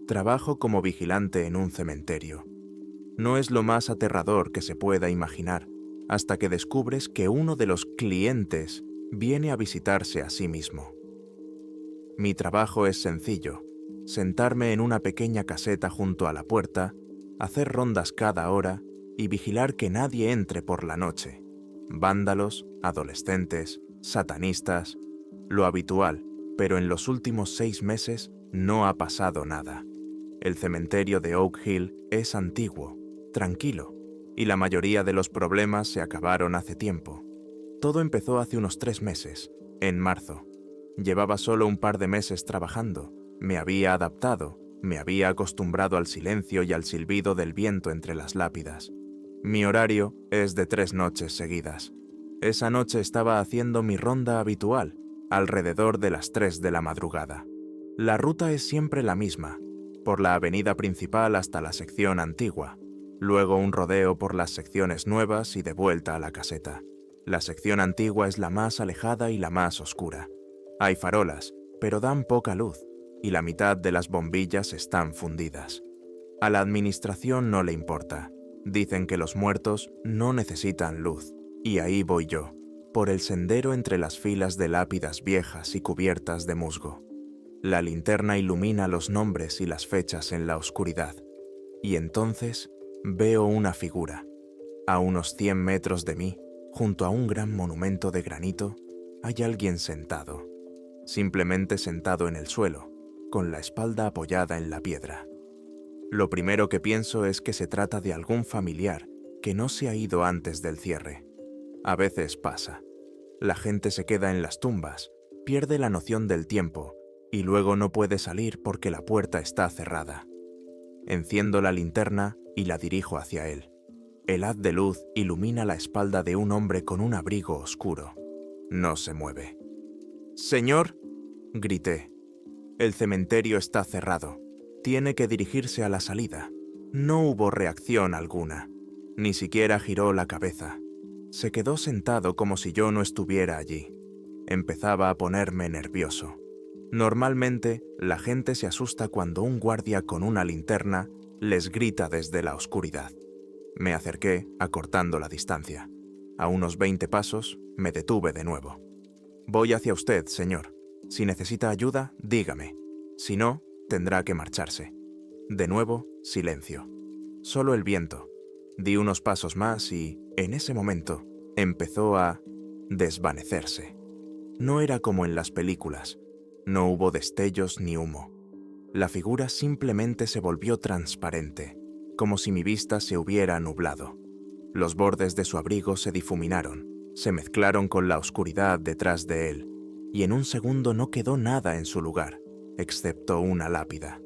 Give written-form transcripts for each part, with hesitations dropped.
Trabajo como vigilante en un cementerio. No es lo más aterrador que se pueda imaginar, hasta que descubres que uno de los clientes viene a visitarse a sí mismo. Mi trabajo es sencillo: sentarme en una pequeña caseta junto a la puerta, hacer rondas cada hora y vigilar que nadie entre por la noche. Vándalos, adolescentes, satanistas, lo habitual, pero en los últimos 6 meses no ha pasado nada. El cementerio de Oak Hill es antiguo, tranquilo, y la mayoría de los problemas se acabaron hace tiempo. Todo empezó hace unos 3 meses, en marzo. Llevaba solo un par de meses trabajando, me había adaptado, me había acostumbrado al silencio y al silbido del viento entre las lápidas. Mi horario es de 3 noches seguidas. Esa noche estaba haciendo mi ronda habitual, alrededor de las 3 de la madrugada. La ruta es siempre la misma, por la avenida principal hasta la sección antigua, luego un rodeo por las secciones nuevas y de vuelta a la caseta. La sección antigua es la más alejada y la más oscura. Hay farolas, pero dan poca luz, y la mitad de las bombillas están fundidas. A la administración no le importa. Dicen que los muertos no necesitan luz, y ahí voy yo, por el sendero entre las filas de lápidas viejas y cubiertas de musgo. La linterna ilumina los nombres y las fechas en la oscuridad, y entonces veo una figura. A unos 100 metros de mí, junto a un gran monumento de granito, hay alguien sentado. Simplemente sentado en el suelo, con la espalda apoyada en la piedra. Lo primero que pienso es que se trata de algún familiar que no se ha ido antes del cierre. A veces pasa. La gente se queda en las tumbas, pierde la noción del tiempo y luego no puede salir porque la puerta está cerrada. Enciendo la linterna y la dirijo hacia él. El haz de luz ilumina la espalda de un hombre con un abrigo oscuro. No se mueve. «Señor», grité, «el cementerio está cerrado. Tiene que dirigirse a la salida». No hubo reacción alguna. Ni siquiera giró la cabeza. Se quedó sentado como si yo no estuviera allí. Empezaba a ponerme nervioso. Normalmente, la gente se asusta cuando un guardia con una linterna les grita desde la oscuridad. Me acerqué, acortando la distancia. A unos 20 pasos, me detuve de nuevo. «Voy hacia usted, señor. Si necesita ayuda, dígame. Si no, tendrá que marcharse». De nuevo, silencio. Solo el viento. Di unos pasos más y, en ese momento, empezó a desvanecerse. No era como en las películas. No hubo destellos ni humo. La figura simplemente se volvió transparente, como si mi vista se hubiera nublado. Los bordes de su abrigo se difuminaron, se mezclaron con la oscuridad detrás de él, y en un segundo no quedó nada en su lugar, excepto una lápida.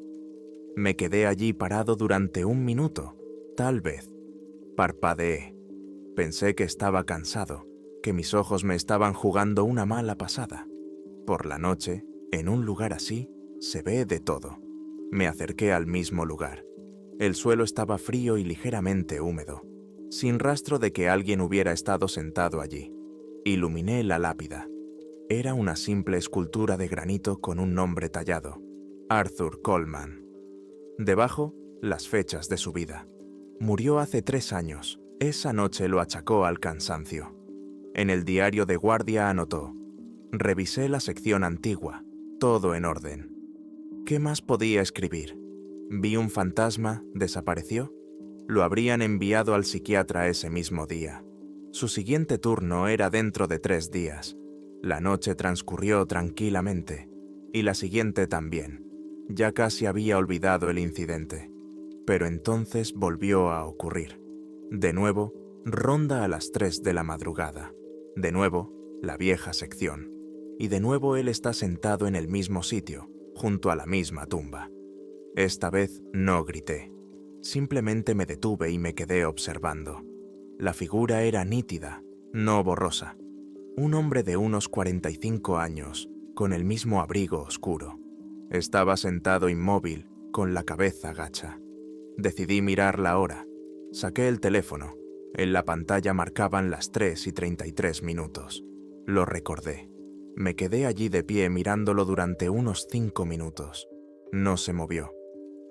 Me quedé allí parado durante 1 minuto, tal vez. Parpadeé. Pensé que estaba cansado, que mis ojos me estaban jugando una mala pasada. Por la noche, en un lugar así, se ve de todo. Me acerqué al mismo lugar. El suelo estaba frío y ligeramente húmedo, sin rastro de que alguien hubiera estado sentado allí. Iluminé la lápida. Era una simple escultura de granito con un nombre tallado: Arthur Coleman. Debajo, las fechas de su vida. Murió hace 3 años. Esa noche lo achacó al cansancio. En el diario de guardia anotó: «Revisé la sección antigua, todo en orden». ¿Qué más podía escribir? Vi un fantasma, desapareció. Lo habrían enviado al psiquiatra ese mismo día. Su siguiente turno era dentro de 3 días. La noche transcurrió tranquilamente, y la siguiente también. Ya casi había olvidado el incidente. Pero entonces volvió a ocurrir. De nuevo, ronda a las 3 de la madrugada. De nuevo, la vieja sección. Y de nuevo él está sentado en el mismo sitio, junto a la misma tumba. Esta vez no grité. Simplemente me detuve y me quedé observando. La figura era nítida, no borrosa. Un hombre de unos 45 años, con el mismo abrigo oscuro. Estaba sentado inmóvil, con la cabeza gacha. Decidí mirar la hora. Saqué el teléfono. En la pantalla marcaban las 3:33 minutos. Lo recordé. Me quedé allí de pie mirándolo durante unos 5 minutos. No se movió.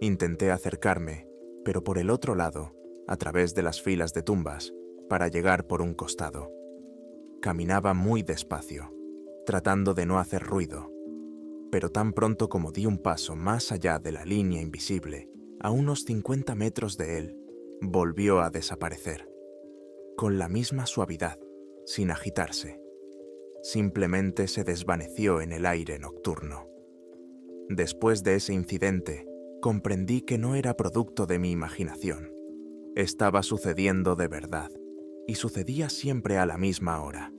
Intenté acercarme, pero por el otro lado, a través de las filas de tumbas, para llegar por un costado. Caminaba muy despacio, tratando de no hacer ruido, pero tan pronto como di un paso más allá de la línea invisible, a unos 50 metros de él, volvió a desaparecer, con la misma suavidad, sin agitarse. Simplemente se desvaneció en el aire nocturno. Después de ese incidente, comprendí que no era producto de mi imaginación. Estaba sucediendo de verdad, y sucedía siempre a la misma hora.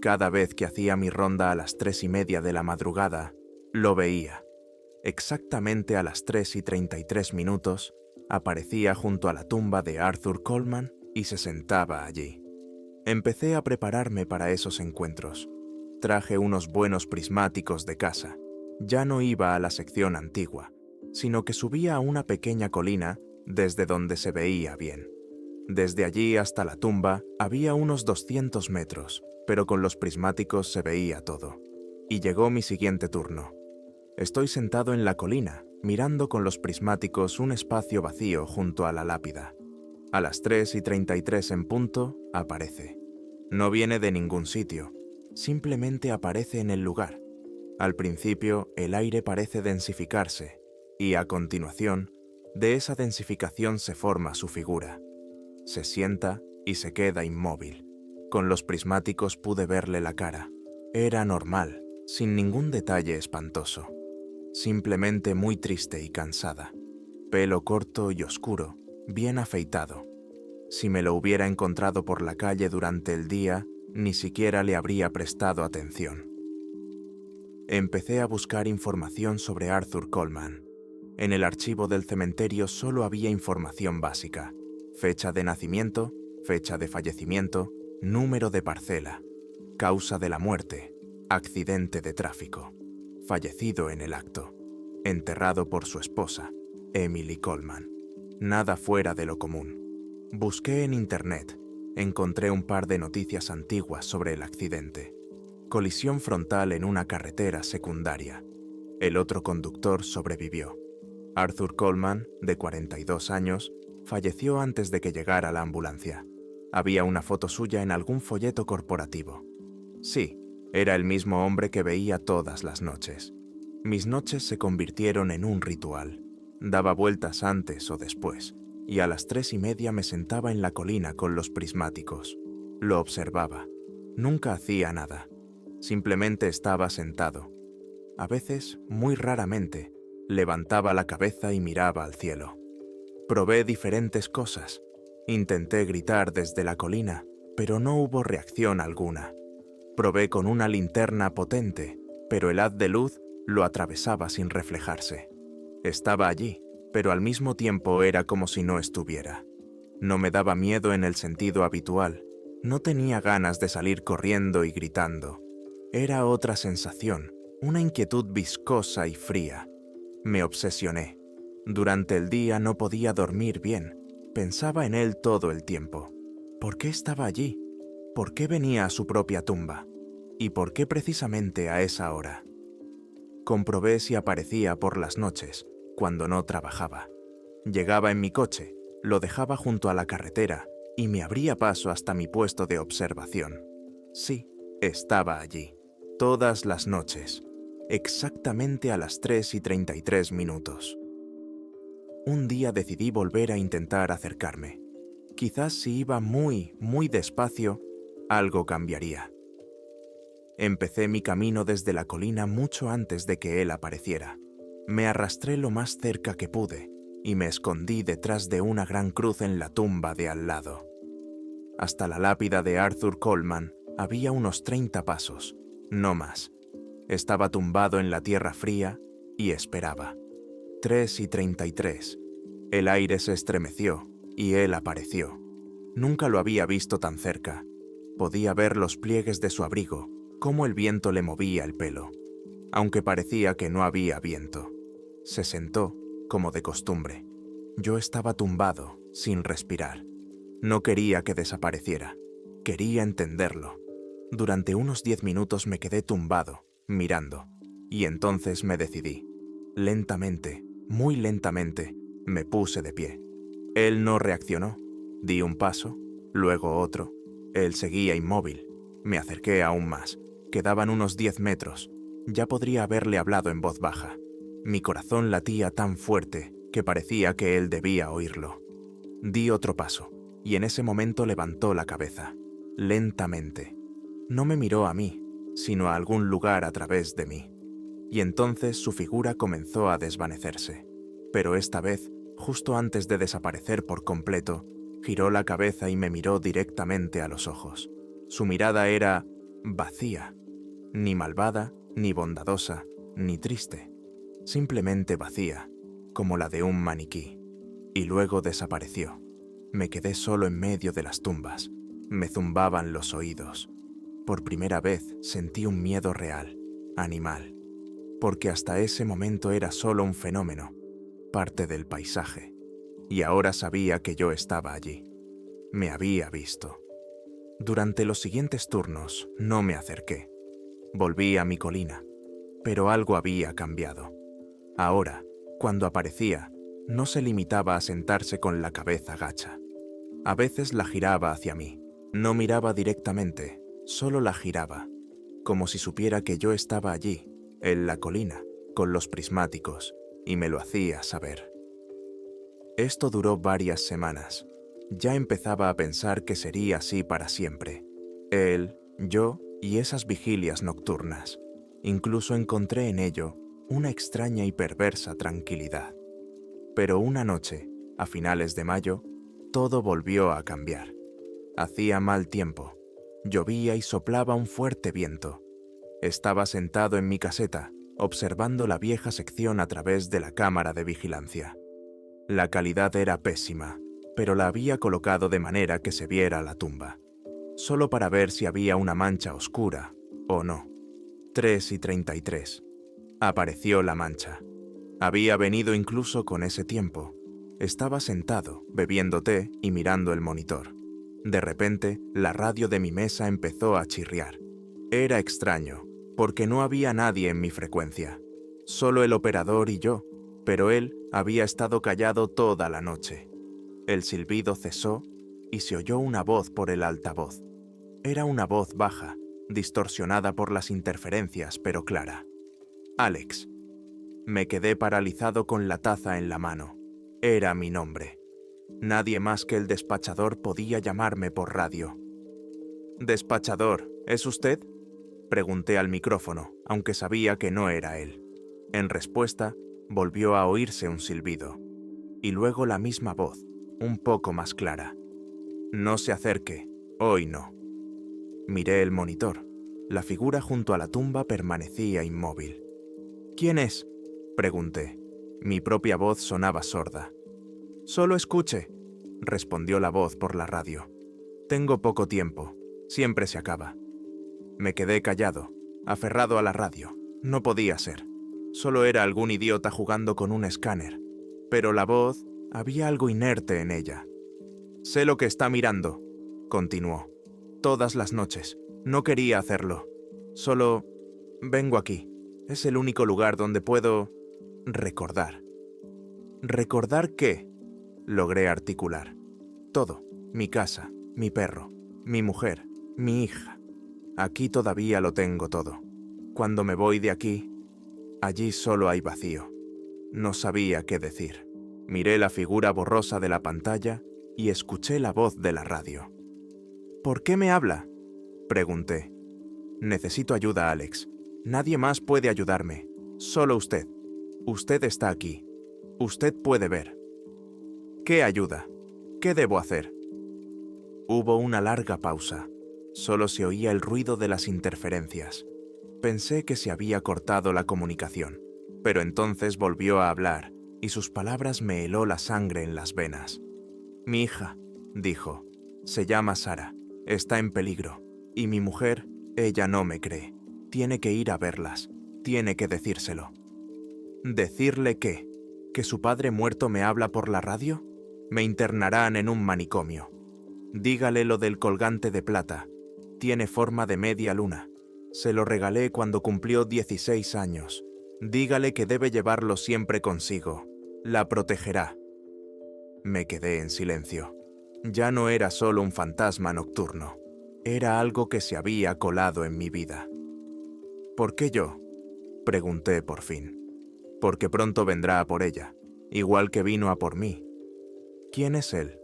Cada vez que hacía mi ronda a las 3:30 de la madrugada, lo veía. Exactamente a las 3:33, aparecía junto a la tumba de Arthur Coleman y se sentaba allí. Empecé a prepararme para esos encuentros. Traje unos buenos prismáticos de casa. Ya no iba a la sección antigua, sino que subía a una pequeña colina desde donde se veía bien. Desde allí hasta la tumba había unos 200 metros, pero con los prismáticos se veía todo. Y llegó mi siguiente turno. Estoy sentado en la colina, mirando con los prismáticos un espacio vacío junto a la lápida. A las 3:33 en punto, aparece. No viene de ningún sitio, simplemente aparece en el lugar. Al principio, el aire parece densificarse, y a continuación, de esa densificación se forma su figura. Se sienta y se queda inmóvil. Con los prismáticos pude verle la cara. Era normal, sin ningún detalle espantoso. Simplemente muy triste y cansada. Pelo corto y oscuro, bien afeitado. Si me lo hubiera encontrado por la calle durante el día, ni siquiera le habría prestado atención. Empecé a buscar información sobre Arthur Coleman. En el archivo del cementerio solo había información básica: fecha de nacimiento, fecha de fallecimiento, número de parcela, causa de la muerte, accidente de tráfico, fallecido en el acto, enterrado por su esposa, Emily Coleman. Nada fuera de lo común. Busqué en internet, encontré un par de noticias antiguas sobre el accidente. Colisión frontal en una carretera secundaria. El otro conductor sobrevivió. Arthur Coleman, de 42 años, falleció antes de que llegara la ambulancia. Había una foto suya en algún folleto corporativo. Sí, era el mismo hombre que veía todas las noches. Mis noches se convirtieron en un ritual. Daba vueltas antes o después, y a las 3:30 me sentaba en la colina con los prismáticos. Lo observaba. Nunca hacía nada. Simplemente estaba sentado. A veces, muy raramente, levantaba la cabeza y miraba al cielo. Probé diferentes cosas. Intenté gritar desde la colina, pero no hubo reacción alguna. Probé con una linterna potente, pero el haz de luz lo atravesaba sin reflejarse. Estaba allí, pero al mismo tiempo era como si no estuviera. No me daba miedo en el sentido habitual. No tenía ganas de salir corriendo y gritando. Era otra sensación, una inquietud viscosa y fría. Me obsesioné. Durante el día no podía dormir bien. Pensaba en él todo el tiempo. ¿Por qué estaba allí? ¿Por qué venía a su propia tumba? ¿Y por qué precisamente a esa hora? Comprobé si aparecía por las noches, cuando no trabajaba. Llegaba en mi coche, lo dejaba junto a la carretera y me abría paso hasta mi puesto de observación. Sí, estaba allí, todas las noches, exactamente a las 3:33. Un día decidí volver a intentar acercarme. Quizás si iba muy despacio, algo cambiaría. Empecé mi camino desde la colina mucho antes de que él apareciera. Me arrastré lo más cerca que pude y me escondí detrás de una gran cruz en la tumba de al lado. Hasta la lápida de Arthur Coleman había unos 30 pasos, no más. Estaba tumbado en la tierra fría y esperaba. 3:33. El aire se estremeció y él apareció. Nunca lo había visto tan cerca. Podía ver los pliegues de su abrigo, cómo el viento le movía el pelo, aunque parecía que no había viento. Se sentó, como de costumbre. Yo estaba tumbado, sin respirar. No quería que desapareciera. Quería entenderlo. Durante unos 10 minutos me quedé tumbado, mirando, y entonces me decidí. Lentamente, Muy lentamente me puse de pie. Él no reaccionó. Di un paso, luego otro. Él seguía inmóvil. Me acerqué aún más. Quedaban unos 10 metros. Ya podría haberle hablado en voz baja. Mi corazón latía tan fuerte que parecía que él debía oírlo. Di otro paso, y en ese momento levantó la cabeza, lentamente. No me miró a mí, sino a algún lugar a través de mí. Y entonces su figura comenzó a desvanecerse. Pero esta vez, justo antes de desaparecer por completo, giró la cabeza y me miró directamente a los ojos. Su mirada era vacía, ni malvada, ni bondadosa, ni triste. Simplemente vacía, como la de un maniquí. Y luego desapareció. Me quedé solo en medio de las tumbas. Me zumbaban los oídos. Por primera vez sentí un miedo real, animal, porque hasta ese momento era solo un fenómeno, parte del paisaje. Y ahora sabía que yo estaba allí. Me había visto. Durante los siguientes turnos no me acerqué. Volví a mi colina, pero algo había cambiado. Ahora, cuando aparecía, no se limitaba a sentarse con la cabeza gacha. A veces la giraba hacia mí. No miraba directamente, solo la giraba, como si supiera que yo estaba allí, en la colina, con los prismáticos, y me lo hacía saber. Esto duró varias semanas. Ya empezaba a pensar que sería así para siempre. Él, yo y esas vigilias nocturnas. Incluso encontré en ello una extraña y perversa tranquilidad. Pero una noche, a finales de mayo, todo volvió a cambiar. Hacía mal tiempo. Llovía y soplaba un fuerte viento. Estaba sentado en mi caseta, observando la vieja sección a través de la cámara de vigilancia. La calidad era pésima, pero la había colocado de manera que se viera la tumba, solo para ver si había una mancha oscura o no. 3:33. Apareció la mancha. Había venido incluso con ese tiempo. Estaba sentado, bebiendo té y mirando el monitor. De repente, la radio de mi mesa empezó a chirriar. Era extraño, porque no había nadie en mi frecuencia. Solo el operador y yo, pero él había estado callado toda la noche. El silbido cesó y se oyó una voz por el altavoz. Era una voz baja, distorsionada por las interferencias, pero clara. Alex. Me quedé paralizado con la taza en la mano. Era mi nombre. Nadie más que el despachador podía llamarme por radio. «Despachador, ¿es usted?», pregunté al micrófono, aunque sabía que no era él. En respuesta, volvió a oírse un silbido. Y luego la misma voz, un poco más clara. «No se acerque, hoy no». Miré el monitor. La figura junto a la tumba permanecía inmóvil. «¿Quién es?», pregunté. Mi propia voz sonaba sorda. «Solo escuche», respondió la voz por la radio. «Tengo poco tiempo. Siempre se acaba». Me quedé callado, aferrado a la radio. No podía ser. Solo era algún idiota jugando con un escáner. Pero la voz, había algo inerte en ella. «Sé lo que está mirando», continuó. «Todas las noches. No quería hacerlo. Solo vengo aquí. Es el único lugar donde puedo recordar». «¿Recordar qué?», logré articular. «Todo. Mi casa, mi perro, mi mujer, mi hija. Aquí todavía lo tengo todo. Cuando me voy de aquí, allí solo hay vacío». No sabía qué decir. Miré la figura borrosa de la pantalla y escuché la voz de la radio. «¿Por qué me habla?», pregunté. «Necesito ayuda, Alex. Nadie más puede ayudarme. Solo usted. Usted está aquí. Usted puede ver». «¿Qué ayuda? ¿Qué debo hacer?». Hubo una larga pausa. Solo se oía el ruido de las interferencias. Pensé que se había cortado la comunicación, pero entonces volvió a hablar y sus palabras me heló la sangre en las venas. «Mi hija», dijo, «se llama Sara. Está en peligro. Y mi mujer, ella no me cree. Tiene que ir a verlas. Tiene que decírselo». «¿Decirle qué? ¿Que su padre muerto me habla por la radio? Me internarán en un manicomio. Dígale lo del colgante de plata. Tiene forma de media luna. Se lo regalé cuando cumplió 16 años. Dígale que debe llevarlo siempre consigo. La protegerá. Me quedé en silencio. Ya no era solo un fantasma nocturno. Era algo que se había colado en mi vida. ¿Por qué yo?, pregunté por fin. Porque pronto vendrá a por ella, igual que vino a por mí. ¿Quién es él?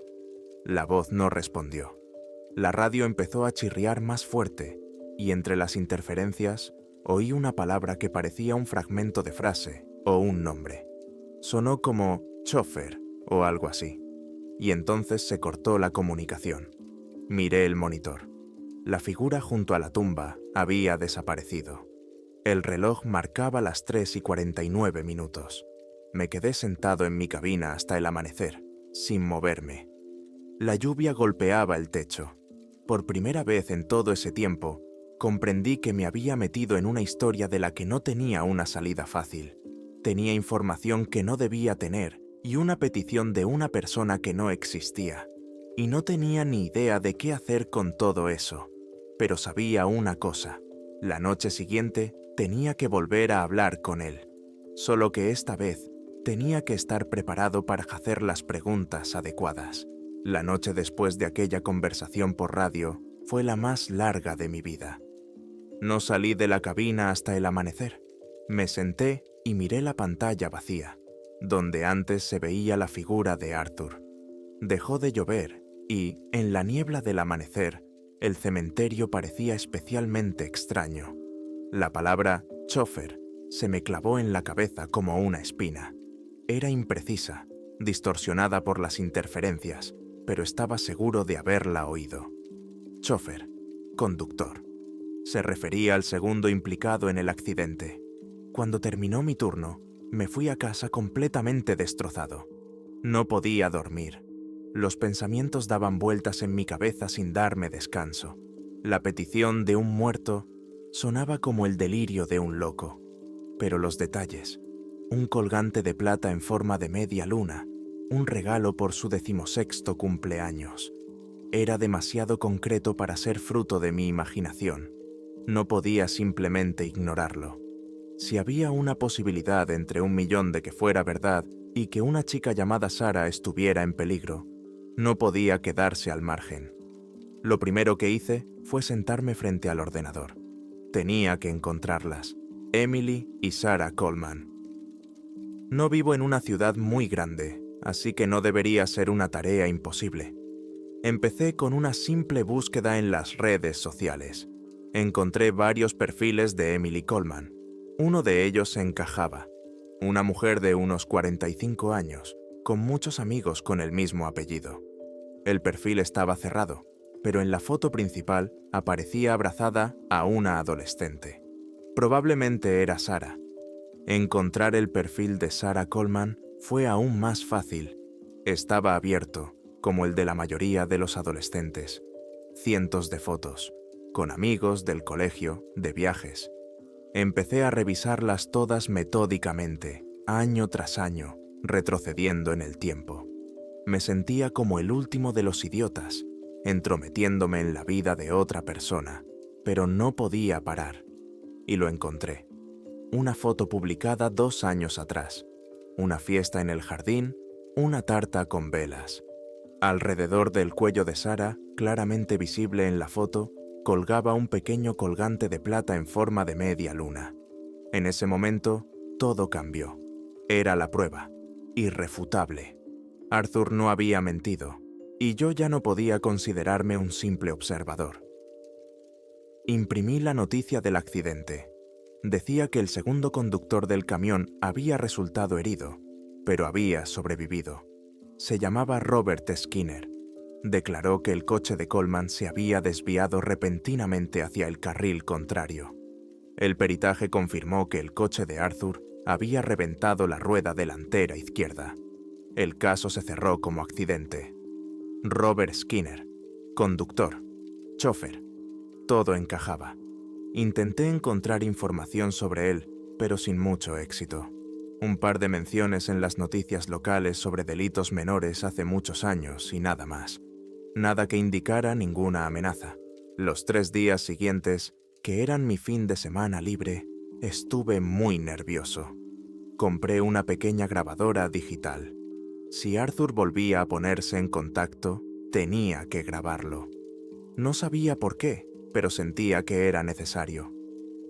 La voz no respondió. La radio empezó a chirriar más fuerte, y entre las interferencias oí una palabra que parecía un fragmento de frase o un nombre. Sonó como chofer o algo así, y entonces se cortó la comunicación. Miré el monitor. La figura junto a la tumba había desaparecido. El reloj marcaba las 3:49. Me quedé sentado en mi cabina hasta el amanecer, sin moverme. La lluvia golpeaba el techo. Por primera vez en todo ese tiempo, comprendí que me había metido en una historia de la que no tenía una salida fácil. Tenía información que no debía tener y una petición de una persona que no existía. Y no tenía ni idea de qué hacer con todo eso. Pero sabía una cosa: la noche siguiente tenía que volver a hablar con él. Solo que esta vez tenía que estar preparado para hacer las preguntas adecuadas. La noche después de aquella conversación por radio fue la más larga de mi vida. No salí de la cabina hasta el amanecer. Me senté y miré la pantalla vacía, donde antes se veía la figura de Arthur. Dejó de llover y, en la niebla del amanecer, el cementerio parecía especialmente extraño. La palabra chofer se me clavó en la cabeza como una espina. Era imprecisa, distorsionada por las interferencias, pero estaba seguro de haberla oído. Chofer, conductor. Se refería al segundo implicado en el accidente. Cuando terminó mi turno, me fui a casa completamente destrozado. No podía dormir. Los pensamientos daban vueltas en mi cabeza sin darme descanso. La petición de un muerto sonaba como el delirio de un loco. Pero los detalles: un colgante de plata en forma de media luna, un regalo por su 16º cumpleaños. Era demasiado concreto para ser fruto de mi imaginación. No podía simplemente ignorarlo. Si había una posibilidad entre 1.000.000 de que fuera verdad y que una chica llamada Sara estuviera en peligro, no podía quedarse al margen. Lo primero que hice fue sentarme frente al ordenador. Tenía que encontrarlas, Emily y Sarah Coleman. No vivo en una ciudad muy grande, así que no debería ser una tarea imposible. Empecé con una simple búsqueda en las redes sociales. Encontré varios perfiles de Emily Coleman. Uno de ellos se encajaba. Una mujer de unos 45 años, con muchos amigos con el mismo apellido. El perfil estaba cerrado, pero en la foto principal aparecía abrazada a una adolescente. Probablemente era Sara. Encontrar el perfil de Sarah Coleman fue aún más fácil. Estaba abierto, como el de la mayoría de los adolescentes. Cientos de fotos, con amigos del colegio, de viajes. Empecé a revisarlas todas metódicamente, año tras año, retrocediendo en el tiempo. Me sentía como el último de los idiotas, entrometiéndome en la vida de otra persona, pero no podía parar. Y lo encontré. Una foto publicada 2 años atrás. Una fiesta en el jardín, una tarta con velas. Alrededor del cuello de Sara, claramente visible en la foto, colgaba un pequeño colgante de plata en forma de media luna. En ese momento, todo cambió. Era la prueba, irrefutable. Arthur no había mentido, y yo ya no podía considerarme un simple observador. Imprimí la noticia del accidente. Decía que el segundo conductor del camión había resultado herido, pero había sobrevivido. Se llamaba Robert Skinner. Declaró que el coche de Coleman se había desviado repentinamente hacia el carril contrario. El peritaje confirmó que el coche de Arthur había reventado la rueda delantera izquierda. El caso se cerró como accidente. Robert Skinner, conductor, chofer, todo encajaba. Intenté encontrar información sobre él, pero sin mucho éxito. Un par de menciones en las noticias locales sobre delitos menores hace muchos años y nada más. Nada que indicara ninguna amenaza. Los 3 días siguientes, que eran mi fin de semana libre, estuve muy nervioso. Compré una pequeña grabadora digital. Si Arthur volvía a ponerse en contacto, tenía que grabarlo. No sabía por qué, pero sentía que era necesario.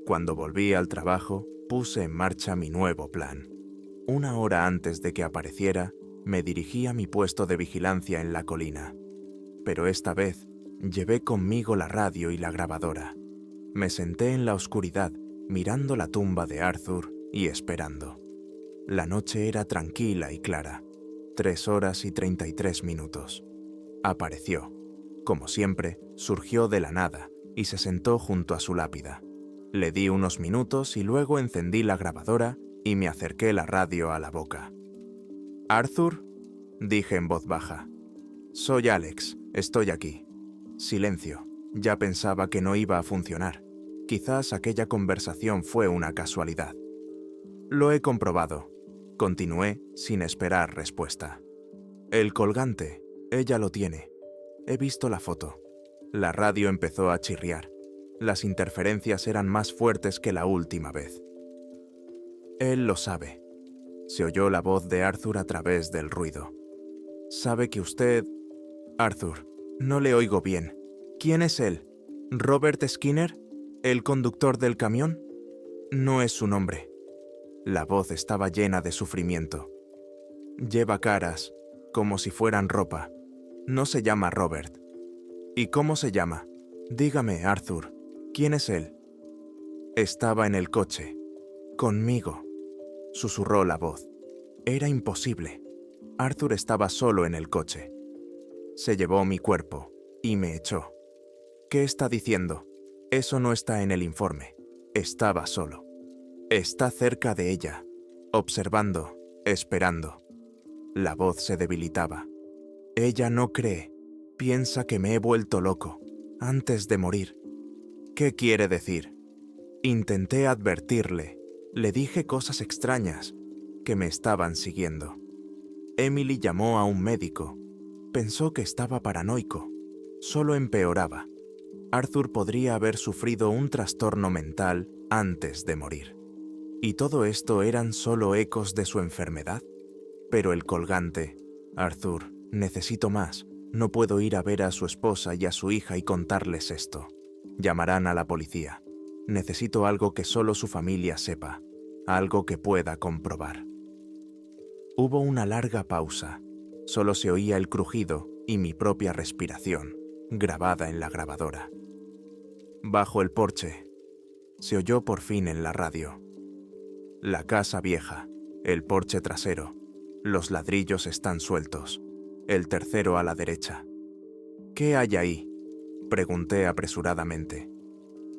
Cuando volví al trabajo, puse en marcha mi nuevo plan. Una hora antes de que apareciera, me dirigí a mi puesto de vigilancia en la colina. Pero esta vez, llevé conmigo la radio y la grabadora. Me senté en la oscuridad, mirando la tumba de Arthur y esperando. La noche era tranquila y clara. 3 horas y 33 minutos. Apareció. Como siempre, surgió de la nada y se sentó junto a su lápida. Le di unos minutos y luego encendí la grabadora y me acerqué la radio a la boca. «Arthur», dije en voz baja. «Soy Alex, estoy aquí». Silencio. Ya pensaba que no iba a funcionar. Quizás aquella conversación fue una casualidad. «Lo he comprobado», continué sin esperar respuesta. «El colgante, ella lo tiene. He visto la foto». La radio empezó a chirriar. Las interferencias eran más fuertes que la última vez. «Él lo sabe». Se oyó la voz de Arthur a través del ruido. «Sabe que usted...» «Arthur, no le oigo bien. ¿Quién es él? ¿Robert Skinner? ¿El conductor del camión?» «No es su nombre». La voz estaba llena de sufrimiento. «Lleva caras, como si fueran ropa. No se llama Robert». «¿Y cómo se llama? Dígame, Arthur, ¿quién es él?» «Estaba en el coche. Conmigo», susurró la voz. Era imposible. Arthur estaba solo en el coche. Se llevó mi cuerpo y me echó. «¿Qué está diciendo? Eso no está en el informe. Estaba solo. Está cerca de ella, observando, esperando». La voz se debilitaba. «Ella no cree. Piensa que me he vuelto loco, antes de morir». «¿Qué quiere decir?» Intenté advertirle. Le dije cosas extrañas, que me estaban siguiendo. Emily llamó a un médico. Pensó que estaba paranoico. Solo empeoraba. Arthur podría haber sufrido un trastorno mental antes de morir. ¿Y todo esto eran solo ecos de su enfermedad? Pero el colgante... «Arthur, necesito más. No puedo ir a ver a su esposa y a su hija y contarles esto. Llamarán a la policía. Necesito algo que solo su familia sepa. Algo que pueda comprobar». Hubo una larga pausa. Solo se oía el crujido y mi propia respiración, grabada en la grabadora. «Bajo el porche», se oyó por fin en la radio. «La casa vieja, el porche trasero. Los ladrillos están sueltos. El tercero a la derecha». «¿Qué hay ahí?», pregunté apresuradamente.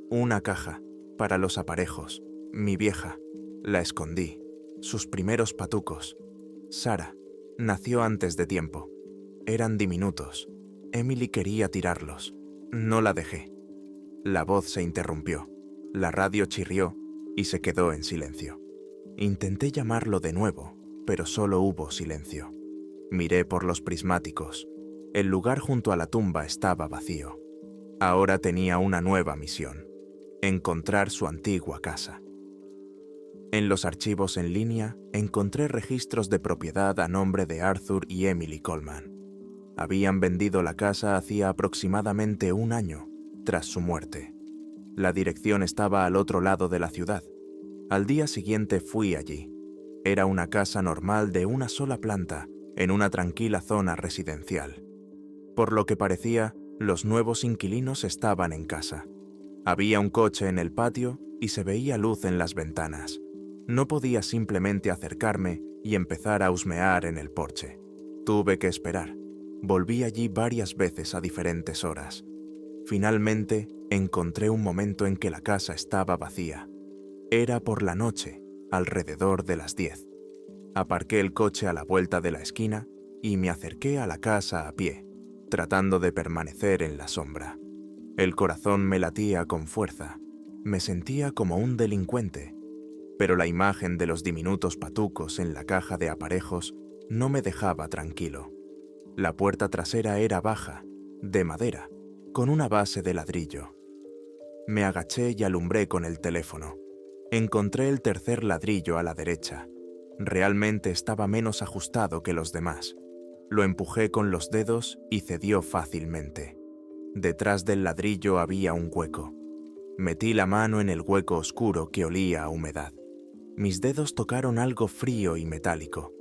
«Una caja, para los aparejos. Mi vieja. La escondí. Sus primeros patucos. Sara. Nació antes de tiempo. Eran diminutos. Emily quería tirarlos. No la dejé». La voz se interrumpió. La radio chirrió y se quedó en silencio. Intenté llamarlo de nuevo, pero solo hubo silencio. Miré por los prismáticos. El lugar junto a la tumba estaba vacío. Ahora tenía una nueva misión: encontrar su antigua casa. En los archivos en línea encontré registros de propiedad a nombre de Arthur y Emily Coleman. Habían vendido la casa hacía aproximadamente un año, tras su muerte. La dirección estaba al otro lado de la ciudad. Al día siguiente fui allí. Era una casa normal de una sola planta, en una tranquila zona residencial. Por lo que parecía, los nuevos inquilinos estaban en casa. Había un coche en el patio y se veía luz en las ventanas. No podía simplemente acercarme y empezar a husmear en el porche. Tuve que esperar. Volví allí varias veces a diferentes horas. Finalmente, encontré un momento en que la casa estaba vacía. Era por la noche, alrededor de las 10. Aparqué el coche a la vuelta de la esquina y me acerqué a la casa a pie, tratando de permanecer en la sombra. El corazón me latía con fuerza. Me sentía como un delincuente. Pero la imagen de los diminutos patucos en la caja de aparejos no me dejaba tranquilo. La puerta trasera era baja, de madera, con una base de ladrillo. Me agaché y alumbré con el teléfono. Encontré el tercer ladrillo a la derecha. Realmente estaba menos ajustado que los demás. Lo empujé con los dedos y cedió fácilmente. Detrás del ladrillo había un hueco. Metí la mano en el hueco oscuro que olía a humedad. Mis dedos tocaron algo frío y metálico.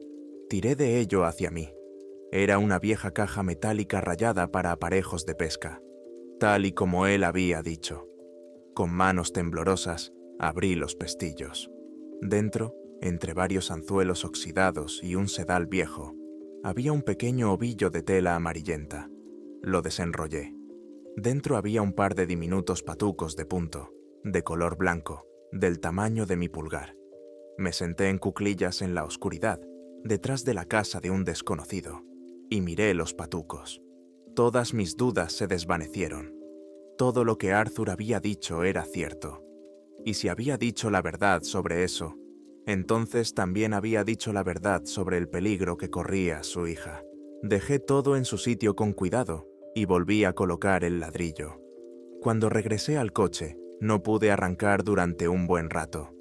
Tiré de ello hacia mí. Era una vieja caja metálica rayada para aparejos de pesca, tal y como él había dicho. Con manos temblorosas, abrí los pestillos. Dentro, entre varios anzuelos oxidados y un sedal viejo, había un pequeño ovillo de tela amarillenta. Lo desenrollé. Dentro había un par de diminutos patucos de punto, de color blanco, del tamaño de mi pulgar. Me senté en cuclillas en la oscuridad, detrás de la casa de un desconocido, y miré los patucos. Todas mis dudas se desvanecieron. Todo lo que Arthur había dicho era cierto. Y si había dicho la verdad sobre eso, entonces también había dicho la verdad sobre el peligro que corría su hija. Dejé todo en su sitio con cuidado y volví a colocar el ladrillo. Cuando regresé al coche, no pude arrancar durante un buen rato.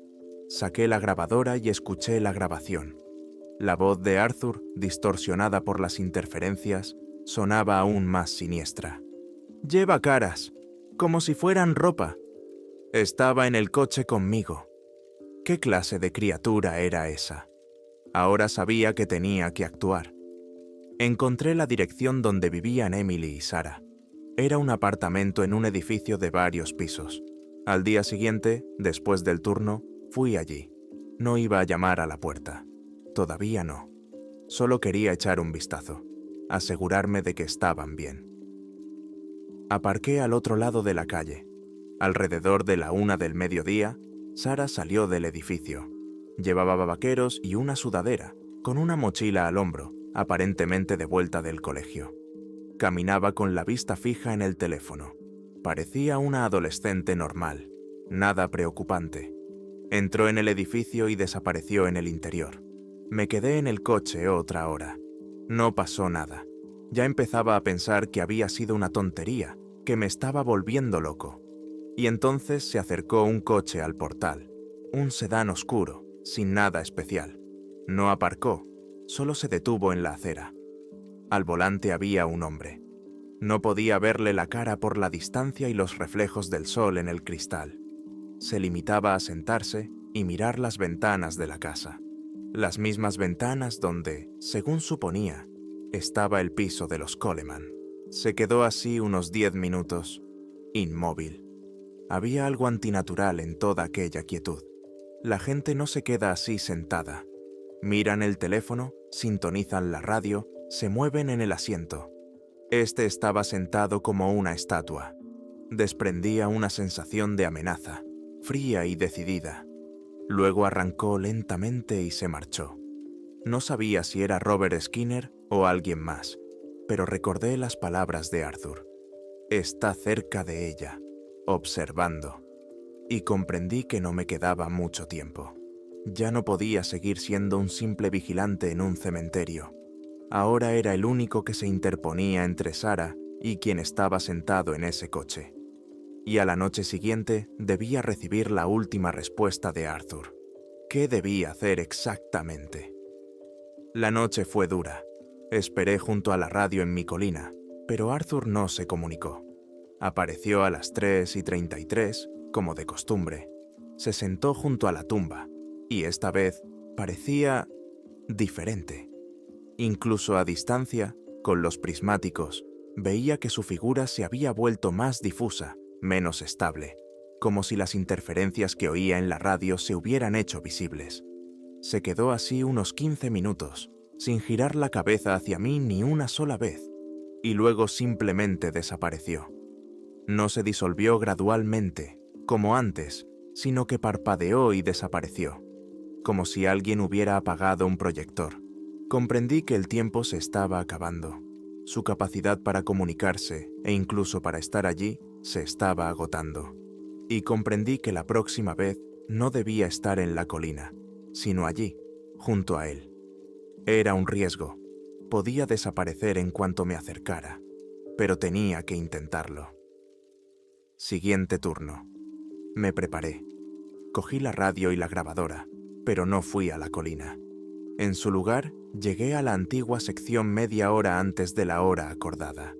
Saqué la grabadora y escuché la grabación. La voz de Arthur, distorsionada por las interferencias, sonaba aún más siniestra. «Lleva caras, como si fueran ropa. Estaba en el coche conmigo». ¿Qué clase de criatura era esa? Ahora sabía que tenía que actuar. Encontré la dirección donde vivían Emily y Sarah. Era un apartamento en un edificio de varios pisos. Al día siguiente, después del turno, fui allí. No iba a llamar a la puerta. Todavía no. Solo quería echar un vistazo, asegurarme de que estaban bien. Aparqué al otro lado de la calle. Alrededor de la 1 del mediodía, Sarah salió del edificio. Llevaba vaqueros y una sudadera, con una mochila al hombro, aparentemente de vuelta del colegio. Caminaba con la vista fija en el teléfono. Parecía una adolescente normal, nada preocupante. Entró en el edificio y desapareció en el interior. Me quedé en el coche otra hora. No pasó nada. Ya empezaba a pensar que había sido una tontería, que me estaba volviendo loco. Y entonces se acercó un coche al portal, un sedán oscuro, sin nada especial. No aparcó, solo se detuvo en la acera. Al volante había un hombre. No podía verle la cara por la distancia y los reflejos del sol en el cristal. Se limitaba a sentarse y mirar las ventanas de la casa. Las mismas ventanas donde, según suponía, estaba el piso de los Coleman. Se quedó así unos 10 minutos, inmóvil. Había algo antinatural en toda aquella quietud. La gente no se queda así sentada. Miran el teléfono, sintonizan la radio, se mueven en el asiento. Este estaba sentado como una estatua. Desprendía una sensación de amenaza, fría y decidida. Luego arrancó lentamente y se marchó. No sabía si era Robert Skinner o alguien más, pero recordé las palabras de Arthur. Está cerca de ella, observando. Y comprendí que no me quedaba mucho tiempo. Ya no podía seguir siendo un simple vigilante en un cementerio. Ahora era el único que se interponía entre Sarah y quien estaba sentado en ese coche. Y a la noche siguiente debía recibir la última respuesta de Arthur. ¿Qué debía hacer exactamente? La noche fue dura. Esperé junto a la radio en mi colina, pero Arthur no se comunicó. Apareció a las 3:33, como de costumbre. Se sentó junto a la tumba, y esta vez parecía diferente. Incluso a distancia, con los prismáticos, veía que su figura se había vuelto más difusa, menos estable, como si las interferencias que oía en la radio se hubieran hecho visibles. Se quedó así unos 15 minutos, sin girar la cabeza hacia mí ni una sola vez, y luego simplemente desapareció. No se disolvió gradualmente, como antes, sino que parpadeó y desapareció, como si alguien hubiera apagado un proyector. Comprendí que el tiempo se estaba acabando. Su capacidad para comunicarse, e incluso para estar allí, se estaba agotando. Y comprendí que la próxima vez no debía estar en la colina, sino allí, junto a él. Era un riesgo. Podía desaparecer en cuanto me acercara, pero tenía que intentarlo. Siguiente turno. Me preparé. Cogí la radio y la grabadora, pero no fui a la colina. En su lugar, llegué a la antigua sección media hora antes de la hora acordada.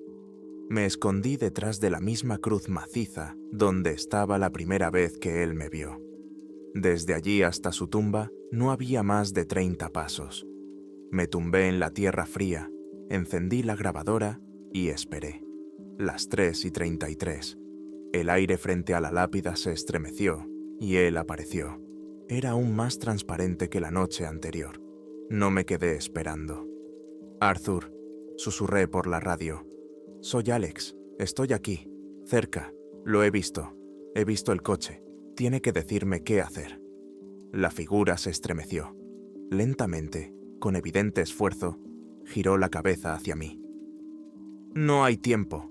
Me escondí detrás de la misma cruz maciza donde estaba la primera vez que él me vio. Desde allí hasta su tumba no había más de 30 pasos. Me tumbé en la tierra fría, encendí la grabadora y esperé. Las 3:33. El aire frente a la lápida se estremeció y él apareció. Era aún más transparente que la noche anterior. No me quedé esperando. «Arthur», susurré por la radio. «Soy Alex. Estoy aquí, cerca. Lo he visto. He visto el coche. Tiene que decirme qué hacer». La figura se estremeció. Lentamente, con evidente esfuerzo, giró la cabeza hacia mí. «No hay tiempo»,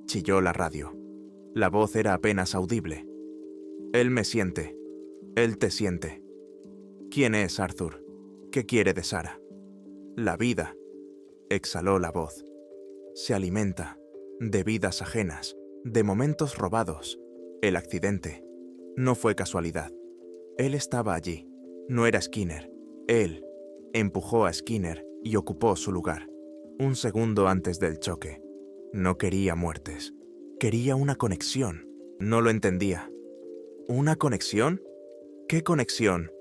chilló la radio. La voz era apenas audible. «Él me siente. Él te siente». «¿Quién es Arthur? ¿Qué quiere de Sara?» «La vida», exhaló la voz. «Se alimenta de vidas ajenas, de momentos robados. El accidente no fue casualidad. Él estaba allí. No era Skinner. Él empujó a Skinner y ocupó su lugar. Un segundo antes del choque. No quería muertes. Quería una conexión. No lo entendía». «¿Una conexión? ¿Qué conexión?»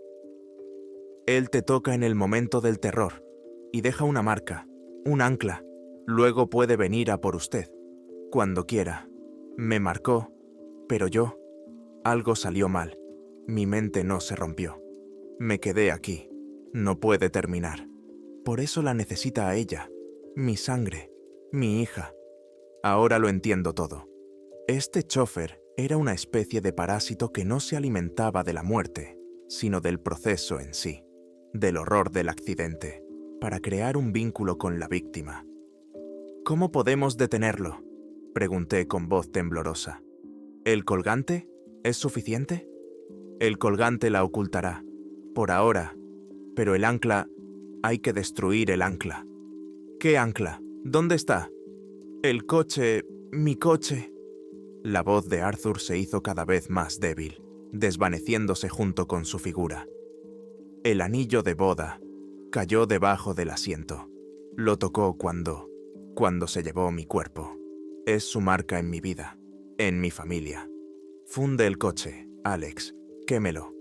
«Él te toca en el momento del terror y deja una marca, un ancla. Luego puede venir a por usted, cuando quiera. Me marcó, pero algo salió mal. Mi mente no se rompió. Me quedé aquí. No puede terminar. Por eso la necesita a ella, mi sangre, mi hija. Ahora lo entiendo todo. Este chofer era una especie de parásito que no se alimentaba de la muerte, sino del proceso en sí, del horror del accidente, para crear un vínculo con la víctima. «¿Cómo podemos detenerlo?», pregunté con voz temblorosa. «¿El colgante? ¿Es suficiente?» «El colgante la ocultará, por ahora, pero el ancla, hay que destruir el ancla». «¿Qué ancla? ¿Dónde está?» «El coche, mi coche». La voz de Arthur se hizo cada vez más débil, desvaneciéndose junto con su figura. El anillo de boda cayó debajo del asiento. Lo tocó cuando se llevó mi cuerpo. Es su marca en mi vida, en mi familia. «Funde el coche, Alex, quémelo».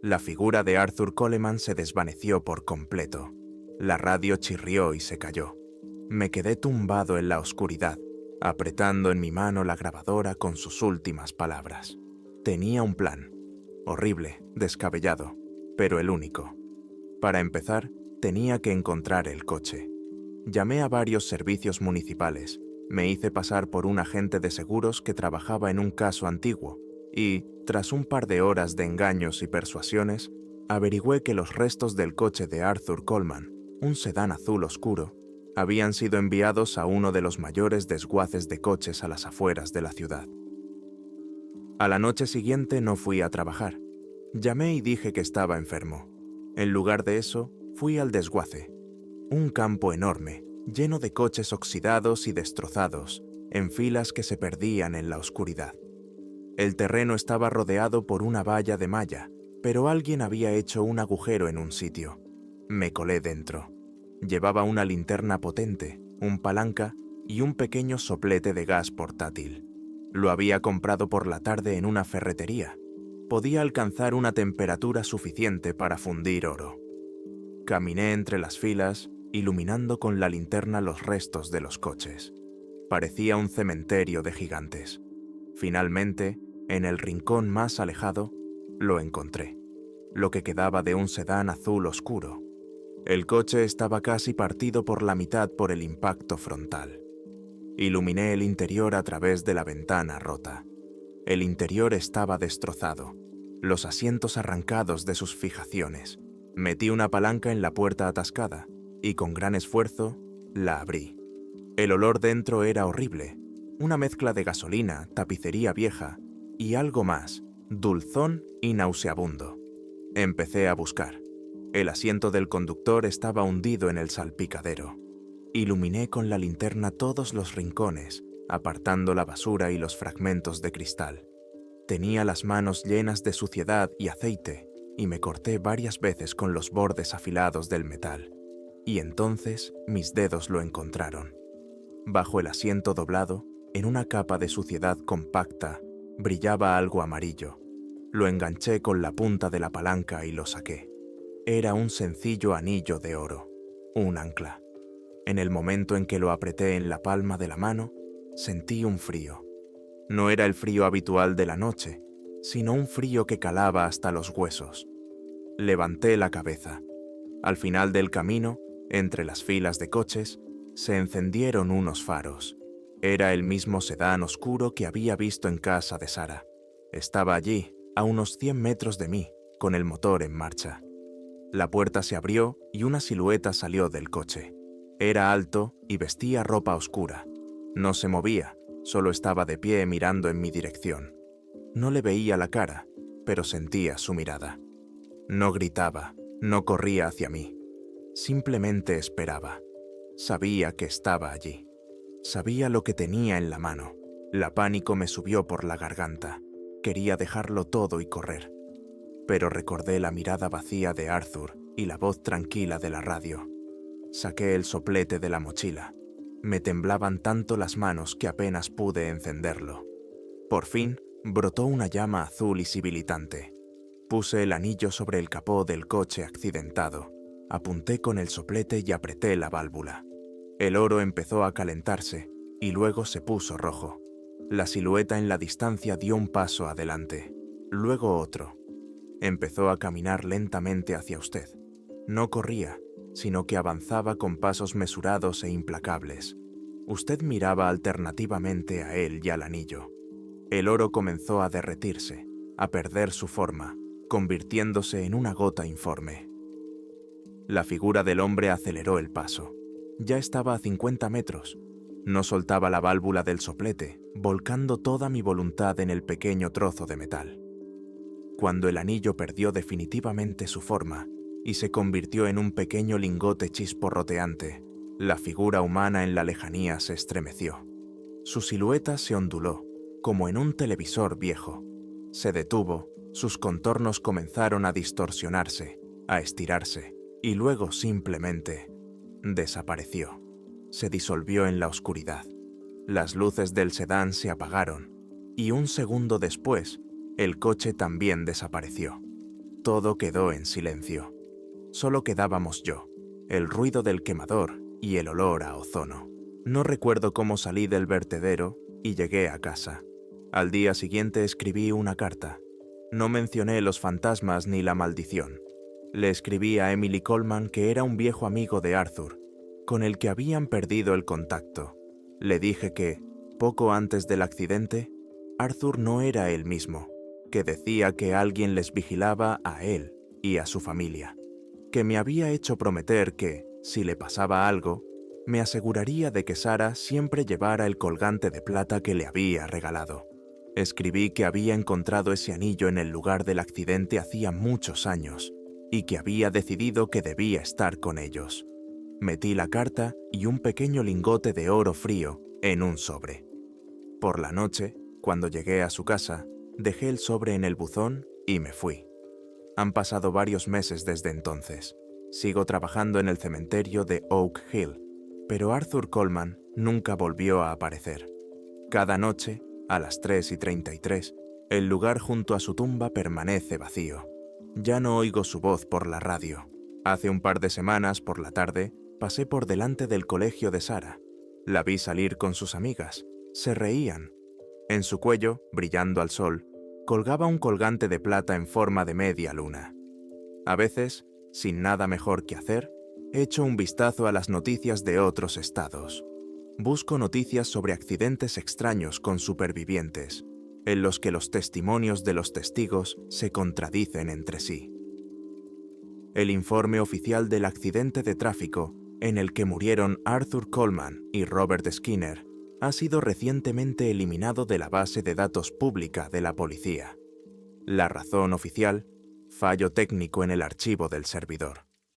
La figura de Arthur Coleman se desvaneció por completo. La radio chirrió y se cayó. Me quedé tumbado en la oscuridad, apretando en mi mano la grabadora con sus últimas palabras. Tenía un plan. Horrible, descabellado, pero el único. Para empezar, tenía que encontrar el coche. Llamé a varios servicios municipales, me hice pasar por un agente de seguros que trabajaba en un caso antiguo y, tras un par de horas de engaños y persuasiones, averigüé que los restos del coche de Arthur Coleman, un sedán azul oscuro, habían sido enviados a uno de los mayores desguaces de coches a las afueras de la ciudad. A la noche siguiente no fui a trabajar. Llamé y dije que estaba enfermo. En lugar de eso, fui al desguace. Un campo enorme, lleno de coches oxidados y destrozados, en filas que se perdían en la oscuridad. El terreno estaba rodeado por una valla de malla, pero alguien había hecho un agujero en un sitio. Me colé dentro. Llevaba una linterna potente, un palanca y un pequeño soplete de gas portátil. Lo había comprado por la tarde en una ferretería. Podía alcanzar una temperatura suficiente para fundir oro. Caminé entre las filas, iluminando con la linterna los restos de los coches. Parecía un cementerio de gigantes. Finalmente, en el rincón más alejado, lo encontré. Lo que quedaba de un sedán azul oscuro. El coche estaba casi partido por la mitad por el impacto frontal. Iluminé el interior a través de la ventana rota. El interior estaba destrozado, los asientos arrancados de sus fijaciones. Metí una palanca en la puerta atascada y con gran esfuerzo la abrí. El olor dentro era horrible, una mezcla de gasolina, tapicería vieja y algo más, dulzón y nauseabundo. Empecé a buscar. El asiento del conductor estaba hundido en el salpicadero. Iluminé con la linterna todos los rincones, apartando la basura y los fragmentos de cristal. Tenía las manos llenas de suciedad y aceite, y me corté varias veces con los bordes afilados del metal, y entonces mis dedos lo encontraron. Bajo el asiento doblado, en una capa de suciedad compacta, brillaba algo amarillo. Lo enganché con la punta de la palanca y lo saqué. Era un sencillo anillo de oro, un ancla. En el momento en que lo apreté en la palma de la mano, sentí un frío. No era el frío habitual de la noche, sino un frío que calaba hasta los huesos. Levanté la cabeza. Al final del camino, entre las filas de coches, se encendieron unos faros. Era el mismo sedán oscuro que había visto en casa de Sara. Estaba allí, a unos 100 metros de mí, con el motor en marcha. La puerta se abrió y una silueta salió del coche. Era alto y vestía ropa oscura. No se movía, solo estaba de pie mirando en mi dirección. No le veía la cara, pero sentía su mirada. No gritaba, no corría hacia mí. Simplemente esperaba. Sabía que estaba allí. Sabía lo que tenía en la mano. La pánico me subió por la garganta. Quería dejarlo todo y correr. Pero recordé la mirada vacía de Arthur y la voz tranquila de la radio. Saqué el soplete de la mochila. Me temblaban tanto las manos que apenas pude encenderlo. Por fin, brotó una llama azul y sibilitante. Puse el anillo sobre el capó del coche accidentado. Apunté con el soplete y apreté la válvula. El oro empezó a calentarse y luego se puso rojo. La silueta en la distancia dio un paso adelante, luego otro. Empezó a caminar lentamente hacia usted. No corría, sino que avanzaba con pasos mesurados e implacables. Usted miraba alternativamente a él y al anillo. El oro comenzó a derretirse, a perder su forma, convirtiéndose en una gota informe. La figura del hombre aceleró el paso. Ya estaba a 50 metros. No soltaba la válvula del soplete, volcando toda mi voluntad en el pequeño trozo de metal. Cuando el anillo perdió definitivamente su forma y se convirtió en un pequeño lingote chisporroteante, la figura humana en la lejanía se estremeció. Su silueta se onduló, como en un televisor viejo. Se detuvo, sus contornos comenzaron a distorsionarse, a estirarse, y luego simplemente desapareció. Se disolvió en la oscuridad. Las luces del sedán se apagaron, y un segundo después, el coche también desapareció. Todo quedó en silencio. Solo quedábamos yo, el ruido del quemador y el olor a ozono. No recuerdo cómo salí del vertedero y llegué a casa. Al día siguiente escribí una carta. No mencioné los fantasmas ni la maldición. Le escribí a Emily Coleman que era un viejo amigo de Arthur, con el que habían perdido el contacto. Le dije que, poco antes del accidente, Arthur no era él mismo, que decía que alguien les vigilaba a él y a su familia, que me había hecho prometer que, si le pasaba algo, me aseguraría de que Sara siempre llevara el colgante de plata que le había regalado. Escribí que había encontrado ese anillo en el lugar del accidente hacía muchos años y que había decidido que debía estar con ellos. Metí la carta y un pequeño lingote de oro frío en un sobre. Por la noche, cuando llegué a su casa, dejé el sobre en el buzón y me fui. Han pasado varios meses desde entonces. Sigo trabajando en el cementerio de Oak Hill, pero Arthur Coleman nunca volvió a aparecer. Cada noche, a las 3:33, el lugar junto a su tumba permanece vacío. Ya no oigo su voz por la radio. Hace un par de semanas, por la tarde, pasé por delante del colegio de Sara. La vi salir con sus amigas. Se reían. En su cuello, brillando al sol, colgaba un colgante de plata en forma de media luna. A veces, sin nada mejor que hacer, echo un vistazo a las noticias de otros estados. Busco noticias sobre accidentes extraños con supervivientes, en los que los testimonios de los testigos se contradicen entre sí. El informe oficial del accidente de tráfico, en el que murieron Arthur Coleman y Robert Skinner, ha sido recientemente eliminado de la base de datos pública de la policía. La razón oficial: fallo técnico en el archivo del servidor.